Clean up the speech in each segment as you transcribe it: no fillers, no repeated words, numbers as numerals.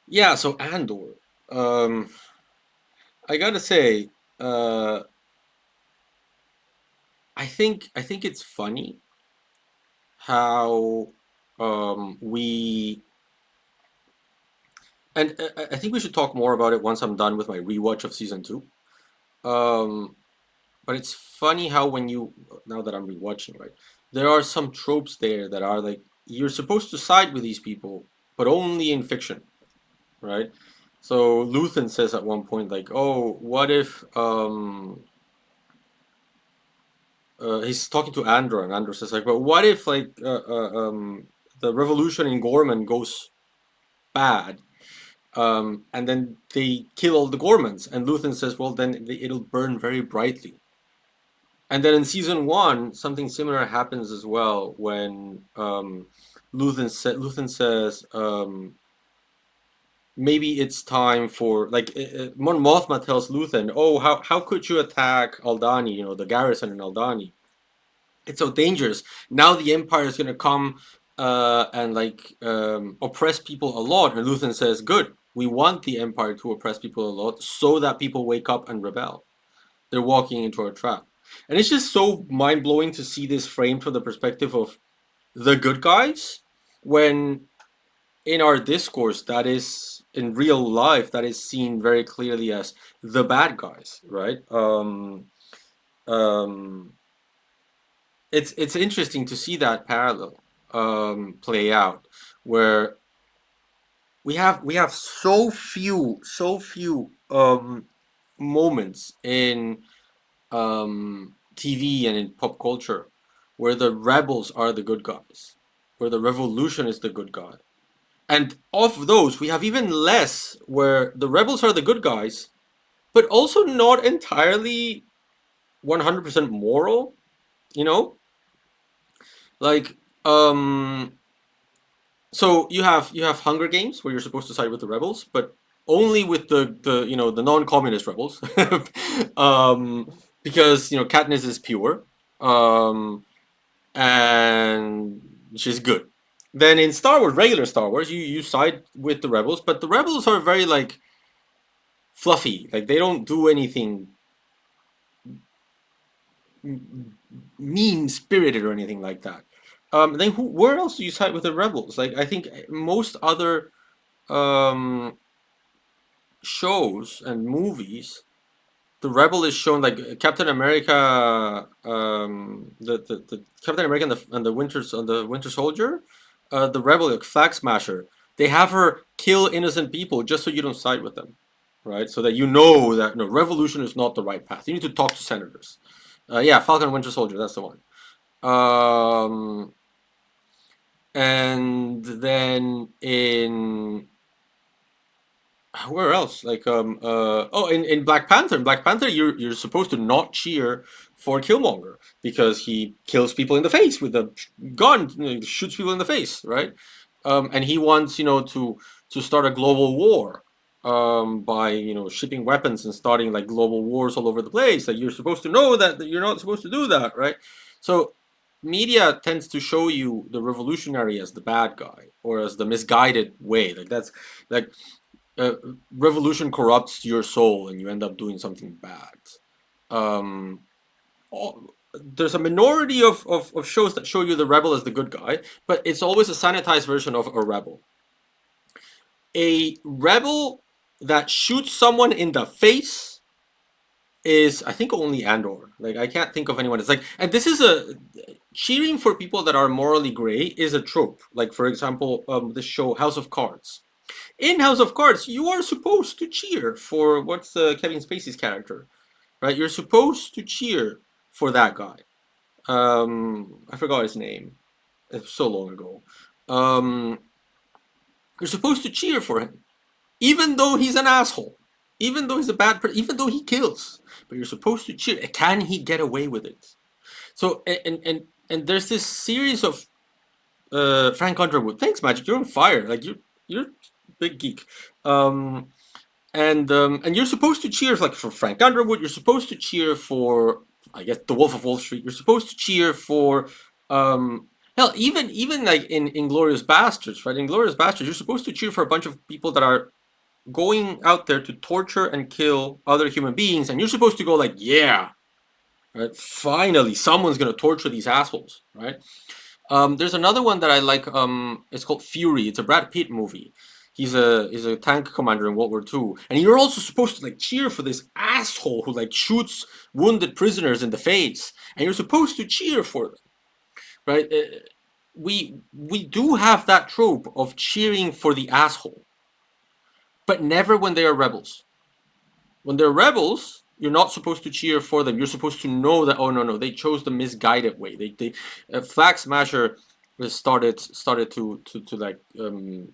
Yeah, so Andor. Um, I gotta say, uh, I think it's funny how we and I think we should talk more about it once I'm done with my rewatch of season two. Um, but it's funny how when you now that I'm rewatching, right, there are some tropes there that are like you're supposed to side with these people, but only in fiction, right? So Luthen says at one point, like, "Oh, what if he's talking to Andor, and Andor says like, but what if the revolution in Gorman goes bad, and then they kill all the Gormans, and Luthen says, well, then it'll burn very brightly. And then in season one, something similar happens as well when Luthen says maybe it's time for like Mon Mothma tells Luthen, oh, how could you attack Aldani? You know, the garrison in Aldani. It's so dangerous. Now the Empire is gonna come and like oppress people a lot. And Luthen says, good. We want the Empire to oppress people a lot so that people wake up and rebel. They're walking into a trap. And it's just so mind blowing to see this framed from the perspective of the good guys when in our discourse that is in real life that is seen very clearly as the bad guys, right? Um, it's interesting to see that parallel play out where we have so few moments in TV and in pop culture where the rebels are the good guys, where the revolution is the good guy. And of those, we have even less where the rebels are the good guys, but also not entirely 100% moral, you know? Like, so you have Hunger Games where you're supposed to side with the rebels, but only with the non-communist rebels, um, because Katniss is pure, um, and she's good. Then in Star Wars, regular Star Wars, you side with the rebels, but the rebels are very like fluffy. Like they don't do anything mean spirited or anything like that. Then where else do you side with the rebels? Like I think most other um, shows and movies, the rebel is shown like Captain America, the Captain America and the Winter Soldier, the rebel like Flag Smasher. They have her kill innocent people just so you don't side with them, right? So that you know that no revolution is not the right path. You need to talk to senators. Yeah, Falcon and Winter Soldier, that's the one. Um, and then in where else? Like in Black Panther you're supposed to not cheer for Killmonger because he kills people in the face with a gun, shoots people in the face, right? And he wants to start a global war by shipping weapons and starting like global wars all over the place. Like you're supposed to know that you're not supposed to do that, right? So media tends to show you the revolutionary as the bad guy or as the misguided way. Like that's like uh, revolution corrupts your soul and you end up doing something bad. Um, there's a minority of shows that show you the rebel as the good guy, but it's always a sanitized version of a rebel. A rebel that shoots someone in the face is, I think, only Andor. Like, I can't think of anyone. It's like, and this is a cheering for people that are morally gray is a trope. Like, for example, the show House of Cards. In House of Cards, you are supposed to cheer for what's Kevin Spacey's character, right? You're supposed to cheer for that guy. I forgot his name. It's so long ago. Um, you're supposed to cheer for him, even though he's an asshole, even though he's a bad person, even though he kills. But you're supposed to cheer. Can he get away with it? So and there's this series of Frank Underwood. Thanks, Magic. You're on fire. Like you're a big geek. Um, and you're supposed to cheer for Frank Underwood. You're supposed to cheer for I guess The Wolf of Wall Street. You're supposed to cheer for even like in Inglorious Bastards, right? Inglorious Bastards, you're supposed to cheer for a bunch of people that are going out there to torture and kill other human beings, and you're supposed to go like, yeah, right? Finally, someone's gonna torture these assholes, right? There's another one that I like. It's called Fury. It's a Brad Pitt movie. He's a tank commander in World War II, and you're also supposed to like cheer for this asshole who like shoots wounded prisoners in the face, and you're supposed to cheer for them, right? We do have that trope of cheering for the asshole, but never when they are rebels. When they're rebels, you're not supposed to cheer for them. You're supposed to know that, oh no no, they chose the misguided way. They Flag Smasher started to like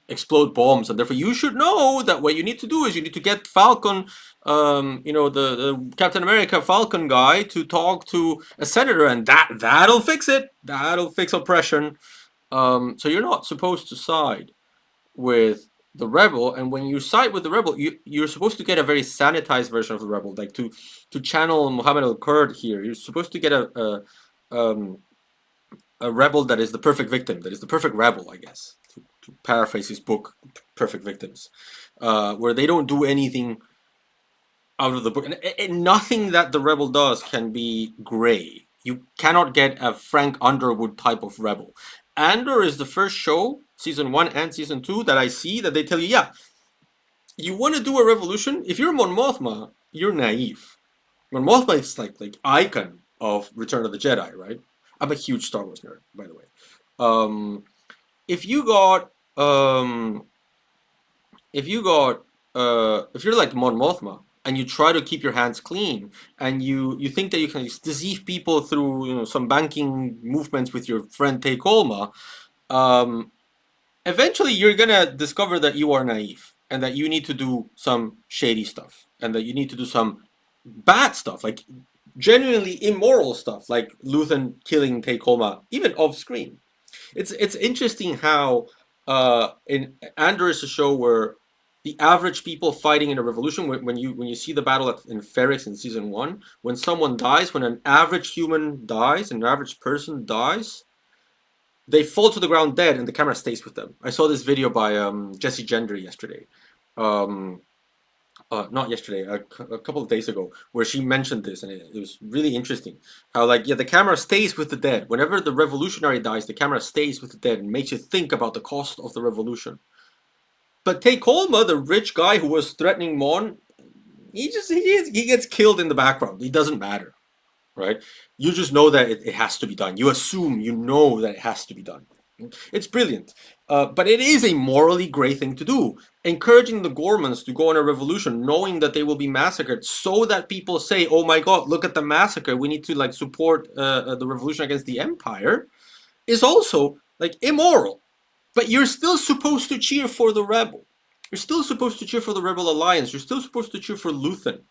explode bombs, and therefore you should know that what you need to do is you need to get Falcon, the Captain America Falcon guy to talk to a senator, and that'll fix it. That'll fix oppression. So you're not supposed to side with the rebel, and when you side with the rebel, you're supposed to get a very sanitized version of the rebel, like to channel Muhammad al-Kurd here. You're supposed to get um, a rebel that is the perfect victim, that is the perfect rebel, I guess, to paraphrase his book, Perfect Victims, where they don't do anything out of the book, and nothing that the rebel does can be gray. You cannot get a Frank Underwood type of rebel. Andor is the first show, season 1 and season 2, that I see that they tell you, yeah, you want to do a revolution. If you're Mon Mothma, you're naive. Mon Mothma is like icon of Return of the Jedi, right? I'm a huge Star Wars nerd, by the way. Um, if you got if you're like Mon Mothma and you try to keep your hands clean, and you think that you can deceive people through some banking movements with your friend Tekolma, um, eventually you're gonna discover that you are naive and that you need to do some shady stuff and that you need to do some bad stuff, like genuinely immoral stuff, like Luthen killing Tekolma even off screen. It's interesting how in Andor is a show where the average people fighting in a revolution, when you see the battle in Ferrix in season 1, when someone dies, when an average human dies, an average person dies, they fall to the ground dead and the camera stays with them. I saw this video by Jesse Gender yesterday. Not yesterday, a couple of days ago, where she mentioned this, and it was really interesting. How, like, yeah, the camera stays with the dead. Whenever the revolutionary dies, the camera stays with the dead and makes you think about the cost of the revolution. But take Kolma, the rich guy who was threatening Mon, he gets killed in the background. It doesn't matter, right? You just know that it has to be done. You assume you know that it has to be done. It's brilliant. But it is a morally great thing to do. Encouraging the Gormans to go on a revolution, knowing that they will be massacred, so that people say, oh my god, look at the massacre, we need to like support the revolution against the Empire, is also like immoral. But you're still supposed to cheer for the rebel. You're still supposed to cheer for the Rebel Alliance. You're still supposed to cheer for Luthen.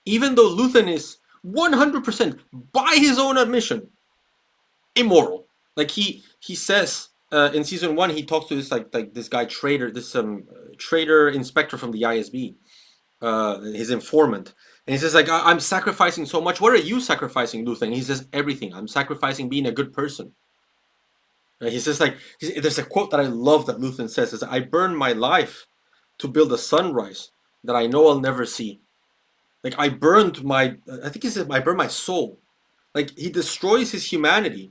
Even though Luthen is 100%, by his own admission, immoral. Like he says in season 1, he talks to this like this guy Trader, this Trader inspector from the ISB, his informant, and he says like, I'm sacrificing so much. What are you sacrificing, Luthen? And he says everything. I'm sacrificing being a good person. He says like, there's a quote that I love that Luthen says, is, I burn my life to build a sunrise that I know I'll never see. Like I burned my, I think he said, I burned my soul. Like he destroys his humanity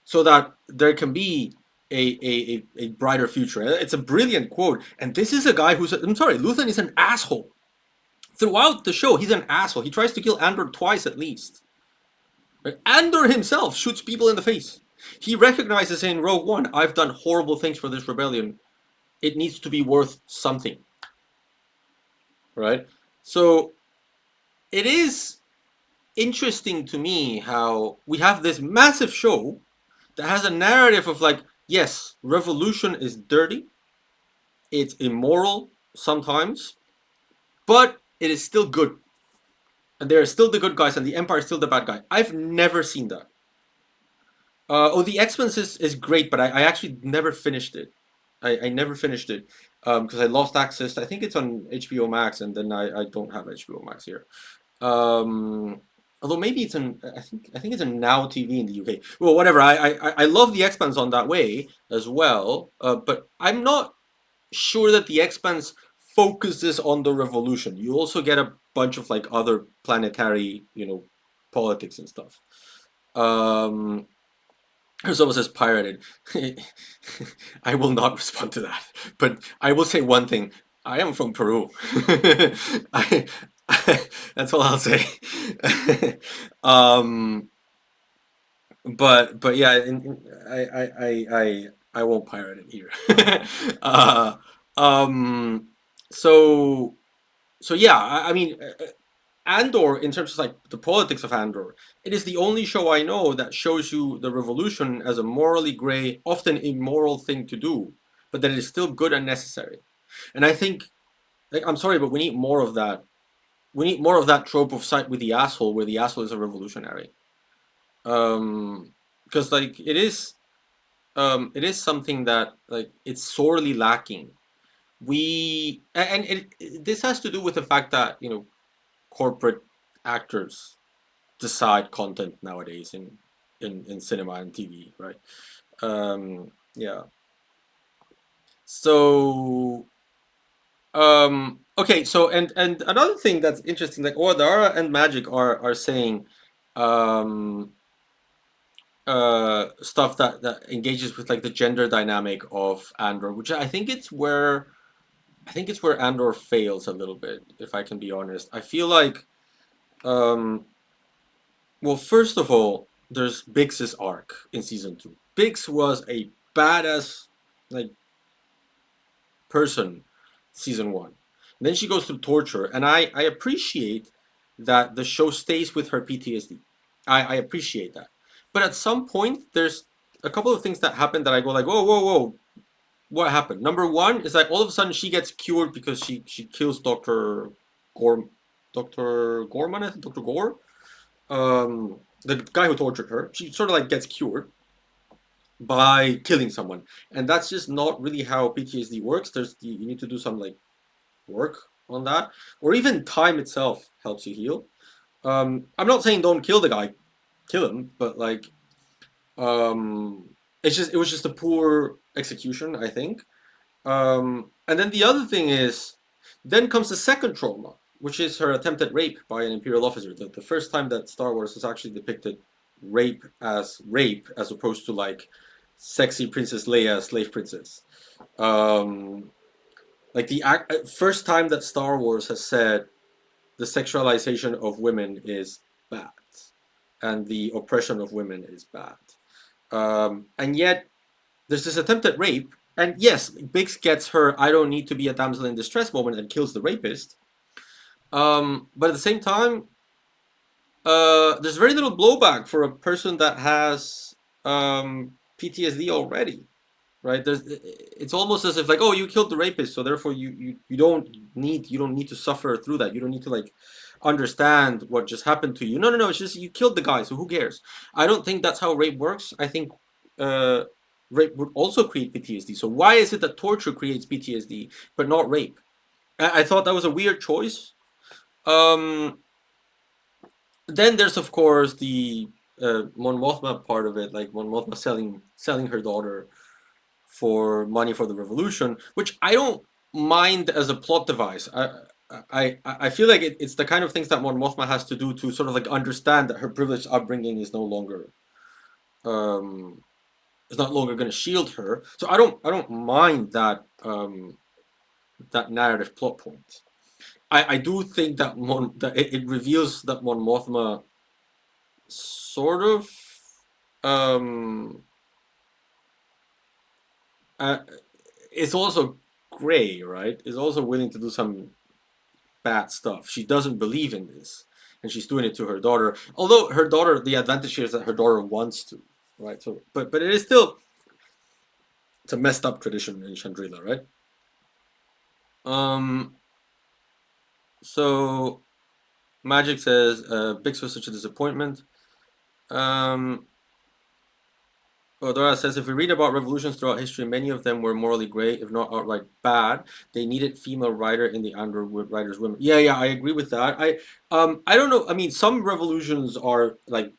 so that there can be a brighter future. It's a brilliant quote. And this is a guy who's, I'm sorry, Luthen is an asshole. Throughout the show, he's an asshole. He tries to kill Andor twice at least. Right? Andor himself shoots people in the face. He recognizes in Rogue One, I've done horrible things for this rebellion. It needs to be worth something. Right? So it is interesting to me how we have this massive show that has a narrative of like, yes, revolution is dirty, it's immoral sometimes, but it is still good. And there are still the good guys and the Empire is still the bad guy. I've never seen that. The X-Men is great, but I actually never finished it. I never finished it because I lost access. I think it's on HBO Max, and then I don't have HBO Max here. Although maybe it's in, I think it's in Now TV in the UK. Well, whatever. I love the Expanse on that way as well, but I'm not sure that the Expanse focuses on the revolution. You also get a bunch of like other planetary, politics and stuff. Um, someone says pirated. I will not respond to that, but I will say one thing. I am from Peru. I, that's all I'll say. um, but yeah, I won't pirate it here. uh, um, so yeah, I mean, Andor, in terms of like the politics of Andor, it is the only show I know that shows you the revolution as a morally gray, often immoral thing to do, but that it is still good and necessary. And I think, like, I'm sorry, but we need more of that. We need more of that trope of side with the asshole, where the asshole is a revolutionary. Because like it is something that like it's sorely lacking. This has to do with the fact that corporate actors decide content nowadays in cinema and TV, right? Yeah. So okay, so and another thing that's interesting, like Oadara and Magic are saying um stuff that engages with like the gender dynamic of Andor, which I think it's where Andor fails a little bit, if I can be honest. I feel like um well, first of all, there's Biggs's arc in season 2. Biggs was a badass like person season 1. And then she goes through torture, and I appreciate that the show stays with her PTSD. I appreciate that. But at some point there's a couple of things that happen that I go like, "Whoa, whoa, whoa. What happened?" Number 1 is like all of a sudden she gets cured because she kills Dr. Gorman, I think, Dr. Gore, the guy who tortured her. She sort of like gets cured by killing someone, and that's just not really how PTSD works. You need to do some like work on that, or even time itself helps you heal. I'm not saying don't kill the guy, kill him, but like it was just a poor execution, I think. And then the other thing is, then comes the second trauma, which is her attempted rape by an Imperial officer. The first time that Star Wars has actually depicted rape as opposed to like sexy Princess Leia, slave princess. Um, like first time that Star Wars has said the sexualization of women is bad and the oppression of women is bad. And yet there's this attempted rape, and yes, Biggs gets her "I don't need to be a damsel in distress" moment and kills the rapist. But at the same time, there's very little blowback for a person that has PTSD already, right? It's almost as if like, oh, you killed the rapist, so therefore you don't need to suffer through that. You don't need to like understand what just happened to you. No, no, no. It's just you killed the guy, so who cares? I don't think that's how rape works. I think uh, rape would also create PTSD. So why is it that torture creates PTSD but not rape? I thought that was a weird choice. Um, then there's of course the Mon Mothma part of it, like Mon Mothma selling her daughter for money for the revolution, which I don't mind as a plot device. I feel like it's the kind of things that Mon Mothma has to do to sort of like understand that her privileged upbringing is no longer um is not longer going to shield her. So I don't mind that narrative plot point. I do think that it reveals that Mon Mothma sort of um uh, is also gray, right? Is also willing to do some bad stuff. She doesn't believe in this, and she's doing it to her daughter. Although her daughter, the advantage here is that her daughter wants to, right? So, but it is still it's a messed up tradition in Chandrila, right? Um. So Magic says, Bix was such a disappointment. Um. Odora says, if we read about revolutions throughout history, many of them were morally gray, if not outright bad. They needed female writer in the Andor writers' women. Yeah, yeah, I agree with that. I don't know. I mean, some revolutions are like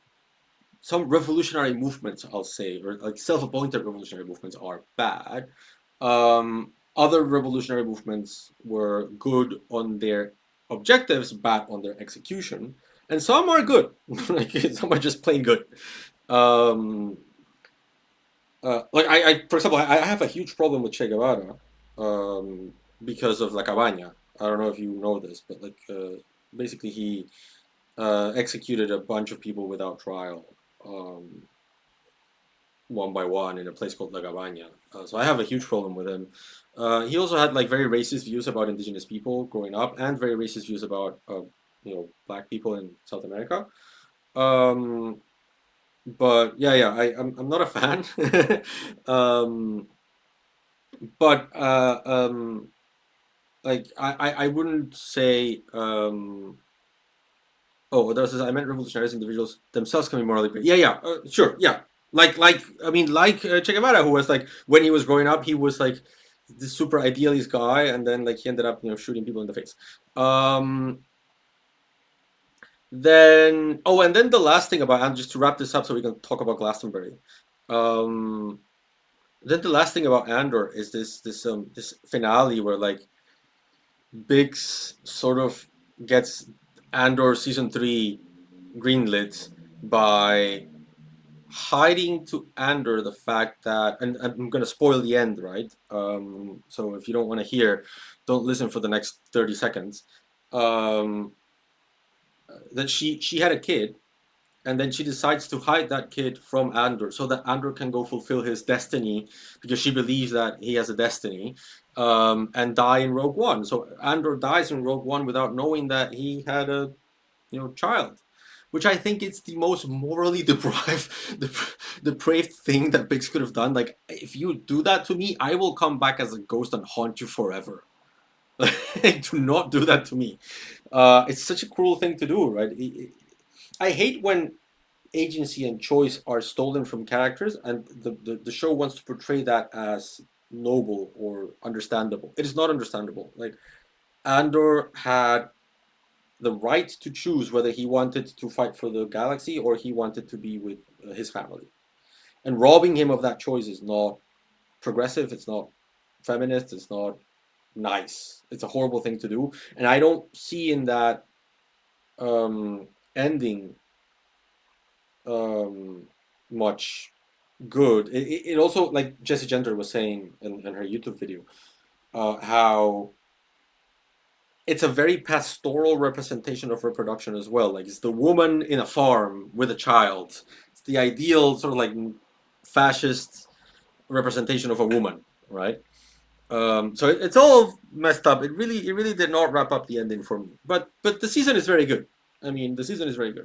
some revolutionary movements, I'll say, or like self-appointed revolutionary movements are bad. Um, Other revolutionary movements were good on their objectives, bad on their execution, and some are good. Like some are just plain good. Um, for example, I have a huge problem with Che Guevara um, because of La Cabaña. I don't know if you know this, but basically he executed a bunch of people without trial, um, one by one, in a place called La Cabaña. So I have a huge problem with him. He also had like very racist views about indigenous people growing up, and very racist views about black people in South America. Um, but yeah, I'm not a fan. um, but like I wouldn't say oh, that was, I meant revolutionaries individuals themselves can be morally great. Sure, yeah. Che Guevara, who was like when he was growing up, he was like this super idealist guy, and then like he ended up shooting people in the face. Um, then and then the last thing about, and just to wrap this up, so we can talk about Glastonbury. Um, then the last thing about Andor is this finale where like Biggs sort of gets Andor season 3 greenlit by hiding to Andor the fact that, and I'm gonna spoil the end, right? So if you don't want to hear, don't listen for the next 30 seconds. Um, that she had a kid, and then she decides to hide that kid from Andor so that Andor can go fulfill his destiny because she believes that he has a destiny, and die in Rogue One. So Andor dies in Rogue One without knowing that he had a child, which I think it's the most morally depraved thing that Biggs could have done. Like, if you do that to me, I will come back as a ghost and haunt you forever. Do not do that to me. It's such a cruel thing to do, right? I hate when agency and choice are stolen from characters, and the show wants to portray that as noble or understandable. It is not understandable. Like, Andor had the right to choose whether he wanted to fight for the galaxy or he wanted to be with his family. And robbing him of that choice is not progressive, it's not feminist, it's not nice. It's a horrible thing to do. And I don't see in that ending um, much good. It also, like Jessie Gender was saying in her YouTube video, how it's a very pastoral representation of reproduction as well. Like, it's the woman in a farm with a child. It's the ideal sort of like fascist representation of a woman, right? So it's all messed up. It really did not wrap up the ending for me. But the season is very good. I mean, the season is very good.